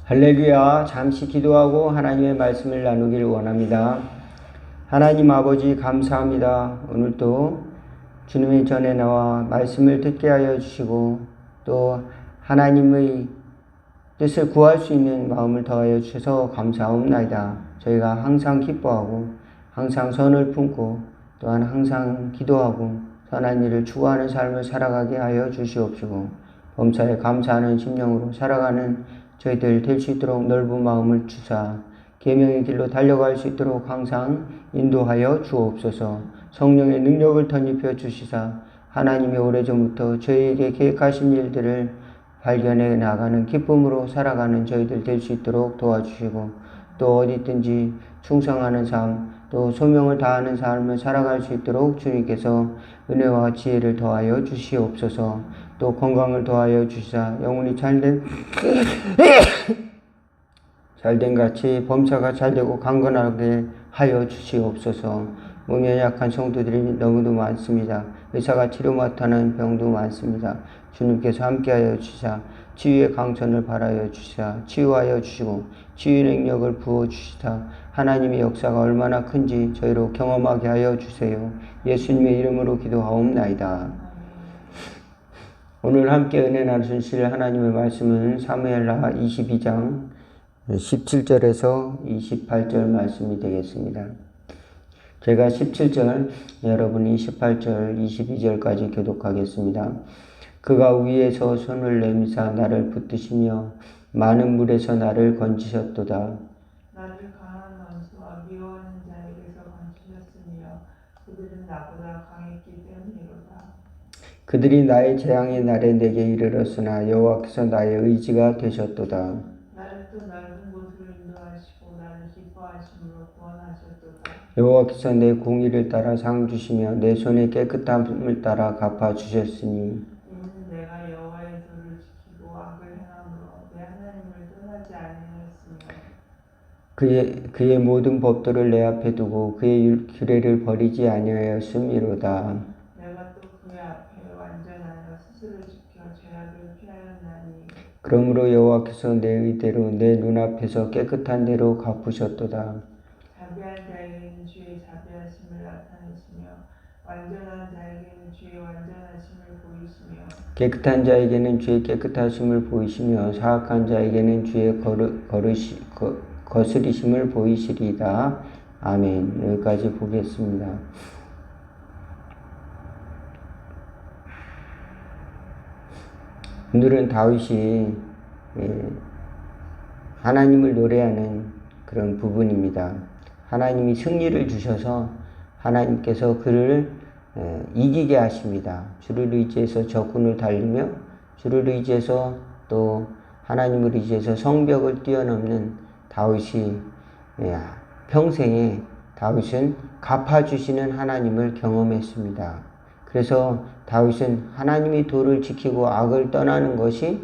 할렐루야. 잠시 기도하고 하나님의 말씀을 나누기를 원합니다. 하나님 아버지 감사합니다. 오늘도 주님의 전에 나와 말씀을 듣게 하여 주시고 또 하나님의 뜻을 구할 수 있는 마음을 더하여 주셔서 감사합니다. 저희가 항상 기뻐하고 항상 선을 품고 또한 항상 기도하고 선한 일을 추구하는 삶을 살아가게 하여 주시옵시고 범사에 감사하는 심령으로 살아가는 저희들 될 수 있도록 넓은 마음을 주사 계명의 길로 달려갈 수 있도록 항상 인도하여 주옵소서. 성령의 능력을 덧입혀 주시사 하나님이 오래전부터 저희에게 계획하신 일들을 발견해 나가는 기쁨으로 살아가는 저희들 될 수 있도록 도와주시고 또 어디든지 충성하는 삶 또 소명을 다하는 삶을 살아갈 수 있도록 주님께서 은혜와 지혜를 더하여 주시옵소서. 또 건강을 더하여 주시사 영혼이 잘된 같이 범사가 잘되고 강건하게 하여 주시옵소서. 몸이 연약한 성도들이 너무도 많습니다. 의사가 치료 못하는 병도 많습니다. 주님께서 함께하여 주시사 치유의 강선을 발하여 주시사 치유하여 주시고 치유의 능력을 부어주시사 하나님의 역사가 얼마나 큰지 저희로 경험하게 하여 주세요. 예수님의 이름으로 기도하옵나이다. 오늘 함께 은혜 나누실 하나님의 말씀은 사무엘하 22장 17절에서 28절 말씀이 되겠습니다. 제가 17절, 여러분이 18절, 22절까지 교독하겠습니다. 그가 위에서 손을 내미사 나를 붙드시며 많은 물에서 나를 건지셨도다. 나를 강한 원수와 미워하는 자에게서 건지셨으며 그들은 나보다 강했기 때문이로다. 그들이 나의 재앙의 날에 내게 이르렀으나 여호와께서 나의 의지가 되셨도다. 나를 또 넓은 곳으로 인도하시고 나를 기뻐하심으로 구원하셨도다. 여호와께서 내 공의를 따라 상 주시며 내 손의 깨끗함을 따라 갚아 주셨으니 이는 내가 여호와의 도를 지키고 악을 행함으로 내 하나님을 떠나지 아니하였으며 그의 모든 법도를 내 앞에 두고 그의 규례를 버리지 아니하였음이로다. 내가 또 그의 앞에 완전하여 스스로 지켜 죄악을 피하였나니 그러므로 여호와께서 내 의대로 내 눈앞에서 깨끗한 대로 갚으셨도다. 자비한 자에게는 주의 자비하심을 나타내시며 완전한 자에게는 주의 완전하심을 보이시며 깨끗한 자에게는 주의 깨끗하심을 보이시며 사악한 자에게는 주의 거스리심을 보이시리다. 아멘. 여기까지 보겠습니다. 오늘은 다윗이 하나님을 노래하는 그런 부분입니다. 하나님이 승리를 주셔서 하나님께서 그를 이기게 하십니다. 주를 의지해서 적군을 달리며 주를 의지해서 또 하나님을 의지해서 성벽을 뛰어넘는 다윗이 평생에 다윗은 갚아주시는 하나님을 경험했습니다. 그래서 다윗은 하나님이 도를 지키고 악을 떠나는 것이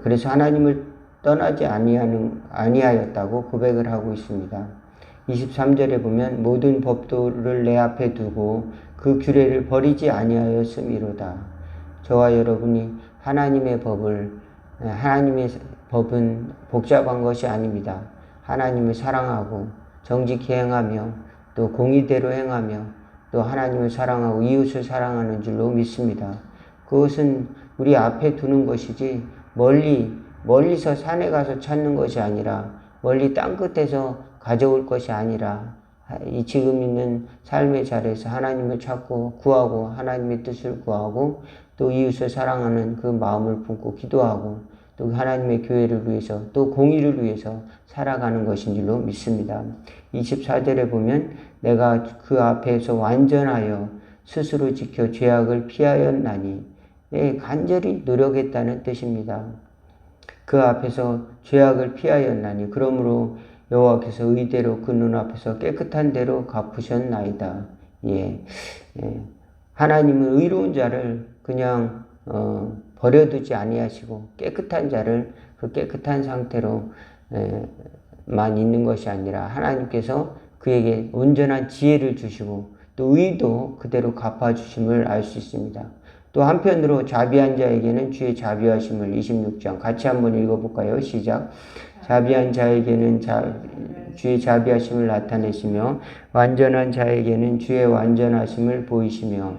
그래서 하나님을 떠나지 아니하였다고 고백을 하고 있습니다. 23절에 보면 모든 법도를 내 앞에 두고 그 규례를 버리지 아니하였음이로다. 저와 여러분이 하나님의 법은 복잡한 것이 아닙니다. 하나님을 사랑하고 정직히 행하며 또 공의대로 행하며 또 하나님을 사랑하고 이웃을 사랑하는 줄로 믿습니다. 그것은 우리 앞에 두는 것이지 멀리서 산에 가서 찾는 것이 아니라 멀리 땅끝에서 가져올 것이 아니라 이 지금 있는 삶의 자리에서 하나님을 찾고 구하고 하나님의 뜻을 구하고 또 이웃을 사랑하는 그 마음을 품고 기도하고 또 하나님의 교회를 위해서 또 공의를 위해서 살아가는 것인 줄로 믿습니다. 24절에 보면 내가 그 앞에서 완전하여 스스로 지켜 죄악을 피하였나니 간절히 노력했다는 뜻입니다. 그 앞에서 죄악을 피하였나니 그러므로 여호와께서 의대로 그 눈앞에서 깨끗한 대로 갚으셨나이다. 하나님은 의로운 자를 그냥 버려두지 아니하시고 깨끗한 자를 그 깨끗한 상태로 만 있는 것이 아니라 하나님께서 그에게 온전한 지혜를 주시고 또 의도 그대로 갚아주심을 알 수 있습니다. 또 한편으로 자비한 자에게는 주의 자비하심을 26장 같이 한번 읽어볼까요? 시작. 자비한 자에게는 주의 자비하심을 나타내시며 완전한 자에게는 주의 완전하심을 보이시며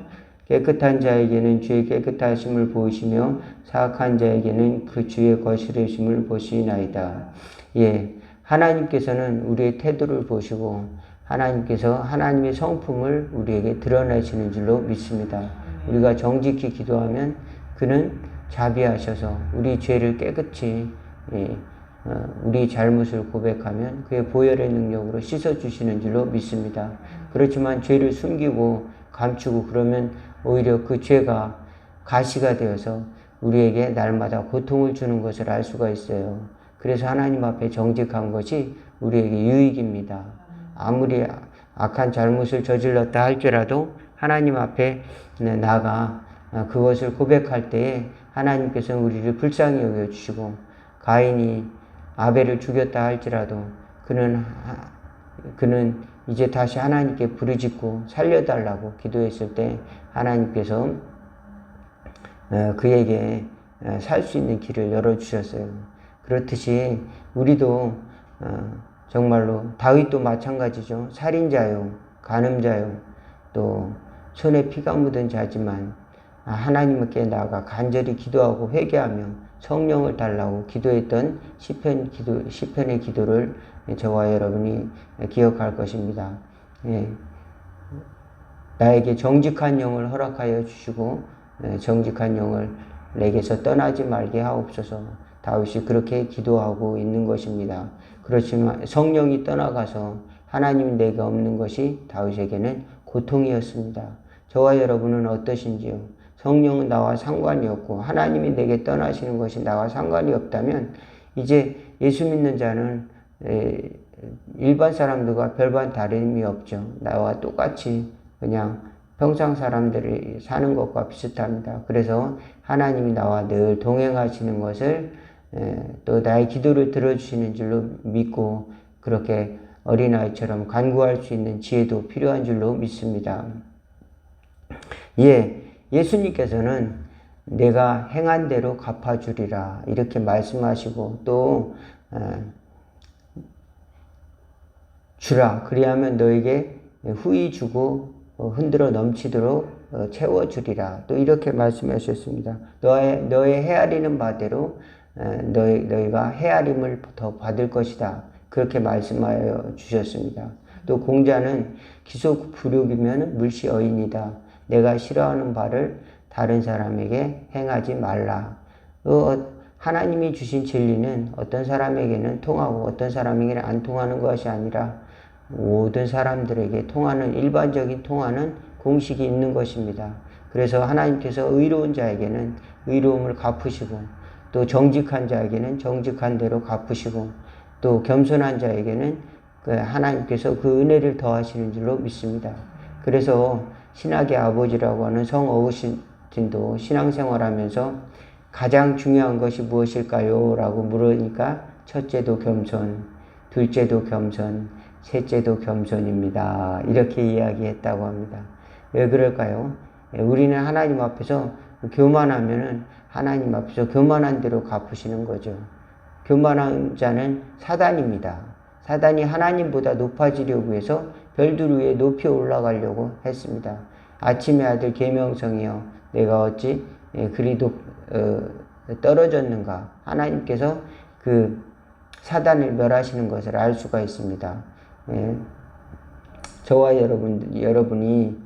깨끗한 자에게는 주의 깨끗하심을 보이시며 사악한 자에게는 그 주의 거스르심을 보시나이다. 예, 하나님께서는 우리의 태도를 보시고 하나님께서 하나님의 성품을 우리에게 드러내시는 줄로 믿습니다. 우리가 정직히 기도하면 그는 자비하셔서 우리 죄를 깨끗이 우리 잘못을 고백하면 그의 보혈의 능력으로 씻어주시는 줄로 믿습니다. 그렇지만 죄를 숨기고 감추고 그러면 오히려 그 죄가 가시가 되어서 우리에게 날마다 고통을 주는 것을 알 수가 있어요. 그래서 하나님 앞에 정직한 것이 우리에게 유익입니다. 아무리 악한 잘못을 저질렀다 할지라도 하나님 앞에 나가 그것을 고백할 때에 하나님께서는 우리를 불쌍히 여겨주시고 가인이 아벨을 죽였다 할지라도 그는 이제 다시 하나님께 부르짖고 살려달라고 기도했을 때 하나님께서 그에게 살 수 있는 길을 열어주셨어요. 그렇듯이 우리도 정말로 다윗도 마찬가지죠. 살인자요, 간음자요, 또 손에 피가 묻은 자지만 하나님께 나아가 간절히 기도하고 회개하며 성령을 달라고 기도했던 시편의 기도를 저와 여러분이 기억할 것입니다. 예. 나에게 정직한 영을 허락하여 주시고 정직한 영을 내게서 떠나지 말게 하옵소서. 다윗이 그렇게 기도하고 있는 것입니다. 그렇지만 성령이 떠나가서 하나님이 내게 없는 것이 다윗에게는 고통이었습니다. 저와 여러분은 어떠신지요? 성령은 나와 상관이 없고 하나님이 내게 떠나시는 것이 나와 상관이 없다면 이제 예수 믿는 자는 일반 사람들과 별반 다름이 없죠. 나와 똑같이 그냥 평상 사람들이 사는 것과 비슷합니다. 그래서 하나님이 나와 늘 동행하시는 것을 또 나의 기도를 들어주시는 줄로 믿고 그렇게 어린아이처럼 간구할 수 있는 지혜도 필요한 줄로 믿습니다. 예, 예수님께서는 내가 행한 대로 갚아주리라 이렇게 말씀하시고 또 주라 그리하면 너에게 후히 주고 흔들어 넘치도록 채워주리라 또 이렇게 말씀하셨습니다. 너의 헤아리는 바대로 너희가 헤아림을 더 받을 것이다 그렇게 말씀하여 주셨습니다. 또 공자는 기속 불욕이면 물시 어인이다. 내가 싫어하는 바를 다른 사람에게 행하지 말라. 하나님이 주신 진리는 어떤 사람에게는 통하고 어떤 사람에게는 안 통하는 것이 아니라 모든 사람들에게 통하는 일반적인 통하는 공식이 있는 것입니다. 그래서 하나님께서 의로운 자에게는 의로움을 갚으시고 또 정직한 자에게는 정직한 대로 갚으시고 또 겸손한 자에게는 하나님께서 그 은혜를 더하시는 줄로 믿습니다. 그래서 신학의 아버지라고 하는 성 어거스틴도 신앙생활하면서 가장 중요한 것이 무엇일까요? 라고 물으니까 첫째도 겸손, 둘째도 겸손, 셋째도 겸손입니다. 이렇게 이야기했다고 합니다. 왜 그럴까요? 우리는 하나님 앞에서 교만하면은 하나님 앞에서 교만한 대로 갚으시는 거죠. 교만한 자는 사단입니다. 사단이 하나님보다 높아지려고 해서 별들 위에 높이 올라가려고 했습니다. 아침의 아들 계명성이여 내가 어찌 그리 떨어졌는가. 하나님께서 그 사단을 멸하시는 것을 알 수가 있습니다. 저와 여러분이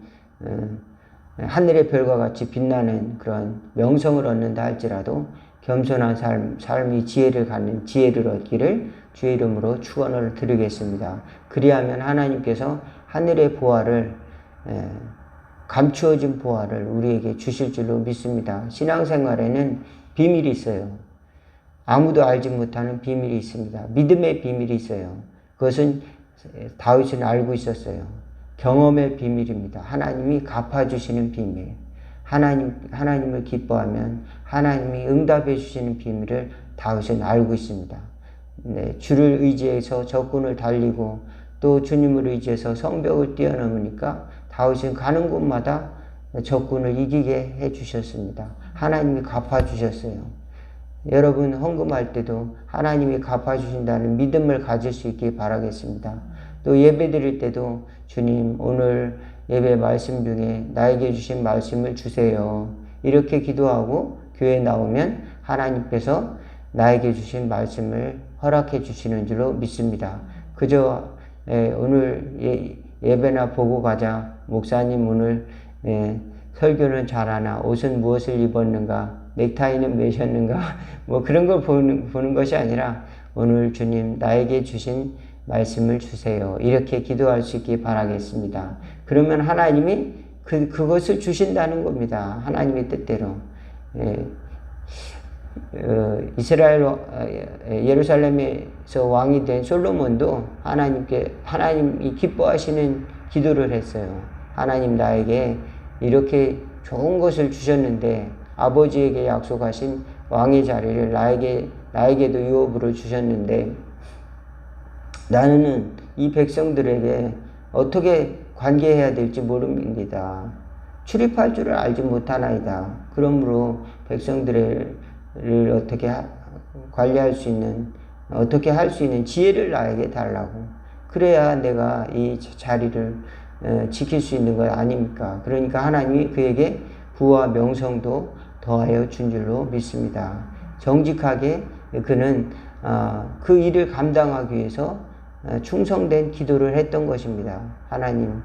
하늘의 별과 같이 빛나는 그런 명성을 얻는다 할지라도 겸손한 삶이 지혜를 갖는 지혜를 얻기를 주의 이름으로 축원을 드리겠습니다. 그리하면 하나님께서 하늘의 보화를 감추어진 보화를 우리에게 주실 줄로 믿습니다. 신앙생활에는 비밀이 있어요. 아무도 알지 못하는 비밀이 있습니다. 믿음의 비밀이 있어요. 그것은 다윗은 알고 있었어요. 경험의 비밀입니다. 하나님이 갚아주시는 비밀. 하나님을 기뻐하면 하나님이 응답해 주시는 비밀을 다윗은 알고 있습니다. 네, 주를 의지해서 적군을 달리고 또 주님을 의지해서 성벽을 뛰어넘으니까 다윗은 가는 곳마다 적군을 이기게 해주셨습니다. 하나님이 갚아주셨어요. 여러분 헌금할 때도 하나님이 갚아주신다는 믿음을 가질 수 있길 바라겠습니다. 또 예배 드릴 때도 주님 오늘 예배 말씀 중에 나에게 주신 말씀을 주세요. 이렇게 기도하고 교회에 나오면 하나님께서 나에게 주신 말씀을 허락해 주시는 줄로 믿습니다. 그저 오늘 예배나 보고 가자. 목사님 오늘 설교는 잘하나 옷은 무엇을 입었는가 넥타이는 매셨는가 뭐 그런 걸 보는 것이 아니라 오늘 주님 나에게 주신 말씀을 주세요. 이렇게 기도할 수 있기 바라겠습니다. 그러면 하나님이 그것을 주신다는 겁니다. 하나님의 뜻대로. 이스라엘 예루살렘에서 왕이 된 솔로몬도 하나님이 기뻐하시는 기도를 했어요. 하나님 나에게 이렇게 좋은 것을 주셨는데 아버지에게 약속하신 왕의 자리를 나에게도 유업으로 주셨는데 나는 이 백성들에게 어떻게 관계해야 될지 모릅니다. 출입할 줄을 알지 못하나이다. 그러므로 백성들을 어떻게 관리할 수 있는 어떻게 할 수 있는 지혜를 나에게 달라고. 그래야 내가 이 자리를 지킬 수 있는 것 아닙니까? 그러니까 하나님이 그에게 부와 명성도 더하여 준 줄로 믿습니다. 정직하게 그는 그 일을 감당하기 위해서 충성된 기도를 했던 것입니다. 하나님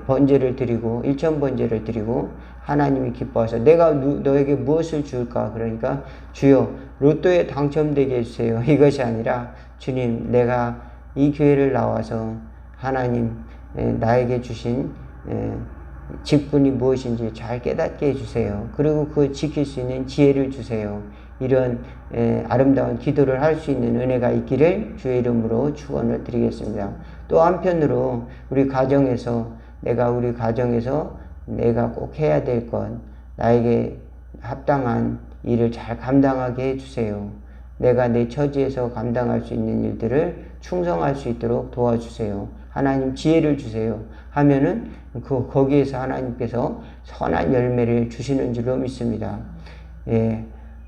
번제를 드리고 일천번제를 드리고 하나님이 기뻐하셔 내가 너에게 무엇을 줄까? 그러니까 주여 로또에 당첨되게 해주세요. 이것이 아니라 주님 내가 이 교회를 나와서 하나님 나에게 주신 직분이 무엇인지 잘 깨닫게 해주세요. 그리고 그 지킬 수 있는 지혜를 주세요. 이런 아름다운 기도를 할 수 있는 은혜가 있기를 주의 이름으로 축원을 드리겠습니다. 또 한편으로 우리 가정에서 내가 꼭 해야 될 것, 나에게 합당한 일을 잘 감당하게 해주세요. 내가 내 처지에서 감당할 수 있는 일들을 충성할 수 있도록 도와주세요. 하나님 지혜를 주세요. 하면은 거기에서 하나님께서 선한 열매를 주시는 줄로 믿습니다.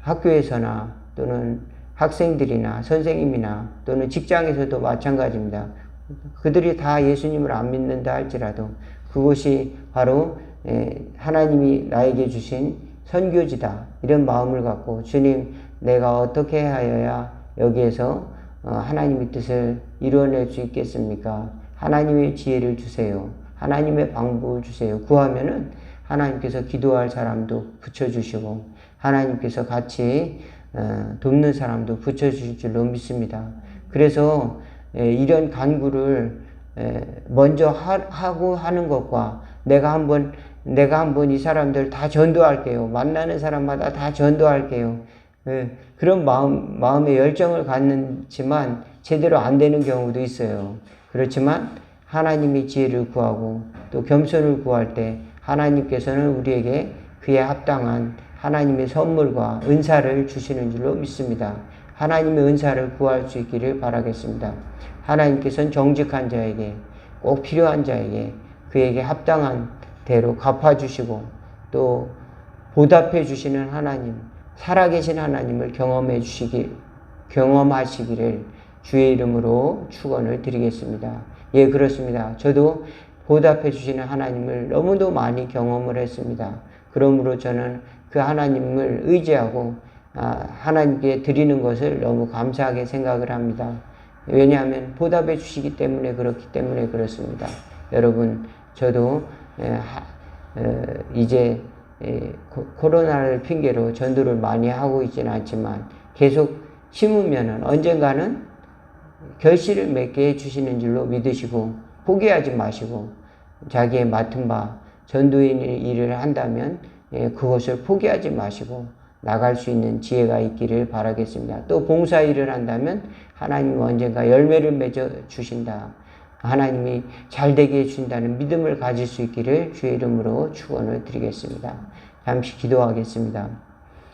학교에서나 또는 학생들이나 선생님이나 또는 직장에서도 마찬가지입니다. 그들이 다 예수님을 안 믿는다 할지라도 그것이 바로 하나님이 나에게 주신 선교지다. 이런 마음을 갖고 주님 내가 어떻게 하여야 여기에서 하나님의 뜻을 이루어낼 수 있겠습니까? 하나님의 지혜를 주세요. 하나님의 방법을 주세요. 구하면은 하나님께서 기도할 사람도 붙여주시고 하나님께서 같이 돕는 사람도 붙여주실 줄로 믿습니다. 그래서 이런 간구를 먼저 하고 하는 것과 내가 한번 이 사람들 다 전도할게요. 만나는 사람마다 다 전도할게요. 그런 마음의 열정을 갖지만 제대로 안 되는 경우도 있어요. 그렇지만 하나님의 지혜를 구하고 또 겸손을 구할 때 하나님께서는 우리에게 그에 합당한 하나님의 선물과 은사를 주시는 줄로 믿습니다. 하나님의 은사를 구할 수 있기를 바라겠습니다. 하나님께서는 정직한 자에게 꼭 필요한 자에게 그에게 합당한 대로 갚아주시고 또 보답해 주시는 하나님, 살아계신 하나님을 경험하시기를 주의 이름으로 축원을 드리겠습니다. 예, 그렇습니다. 저도 보답해 주시는 하나님을 너무도 많이 경험을 했습니다. 그러므로 저는 그 하나님을 의지하고 하나님께 드리는 것을 너무 감사하게 생각을 합니다. 왜냐하면 보답해 주시기 때문에 그렇기 때문에 그렇습니다. 여러분 저도 이제 코로나를 핑계로 전도를 많이 하고 있지는 않지만 계속 심으면은 언젠가는 결실을 맺게 해주시는 줄로 믿으시고 포기하지 마시고 자기의 맡은 바 전도의 일을 한다면 그것을 포기하지 마시고 나갈 수 있는 지혜가 있기를 바라겠습니다. 또 봉사 일을 한다면 하나님이 언젠가 열매를 맺어 주신다. 하나님이 잘되게 해주신다는 믿음을 가질 수 있기를 주의 이름으로 축원을 드리겠습니다. 잠시 기도하겠습니다.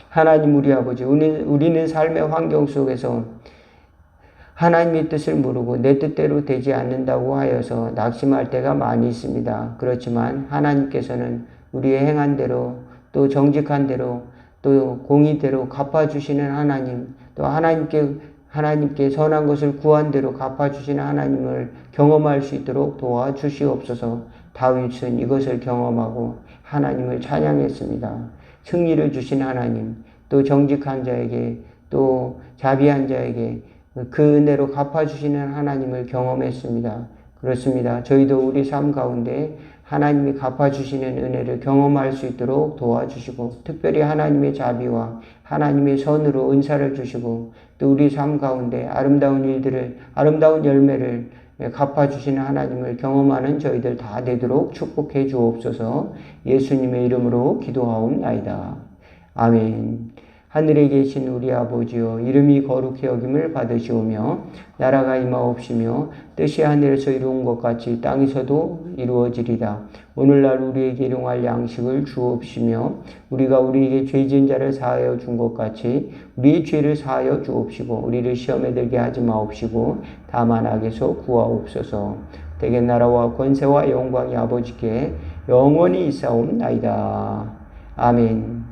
하나님 우리 아버지, 우리는 삶의 환경 속에서 하나님의 뜻을 모르고 내 뜻대로 되지 않는다고 하여서 낙심할 때가 많이 있습니다. 그렇지만 하나님께서는 우리의 행한 대로 또 정직한 대로 또 공의대로 갚아주시는 하나님, 또 하나님께 선한 것을 구한 대로 갚아주시는 하나님을 경험할 수 있도록 도와주시옵소서. 다윗은 이것을 경험하고 하나님을 찬양했습니다. 승리를 주신 하나님, 또 정직한 자에게, 또 자비한 자에게 그 은혜로 갚아주시는 하나님을 경험했습니다. 그렇습니다. 저희도 우리 삶 가운데 하나님이 갚아주시는 은혜를 경험할 수 있도록 도와주시고, 특별히 하나님의 자비와 하나님의 선으로 은사를 주시고, 또 우리 삶 가운데 아름다운 열매를 갚아주시는 하나님을 경험하는 저희들 다 되도록 축복해 주옵소서. 예수님의 이름으로 기도하옵나이다. 아멘. 하늘에 계신 우리 아버지여, 이름이 거룩히 여김을 받으시오며 나라가 임하옵시며 뜻이 하늘에서 이루은 것 같이 땅에서도 이루어지리다. 오늘날 우리에게 일용할 양식을 주옵시며 우리가 우리에게 죄 지은 자를 사하여 준 것 같이 우리의 죄를 사하여 주옵시고 우리를 시험에 들게 하지 마옵시고 다만 악에서 구하옵소서. 대개 나라와 권세와 영광이 아버지께 영원히 있사옵나이다. 아멘.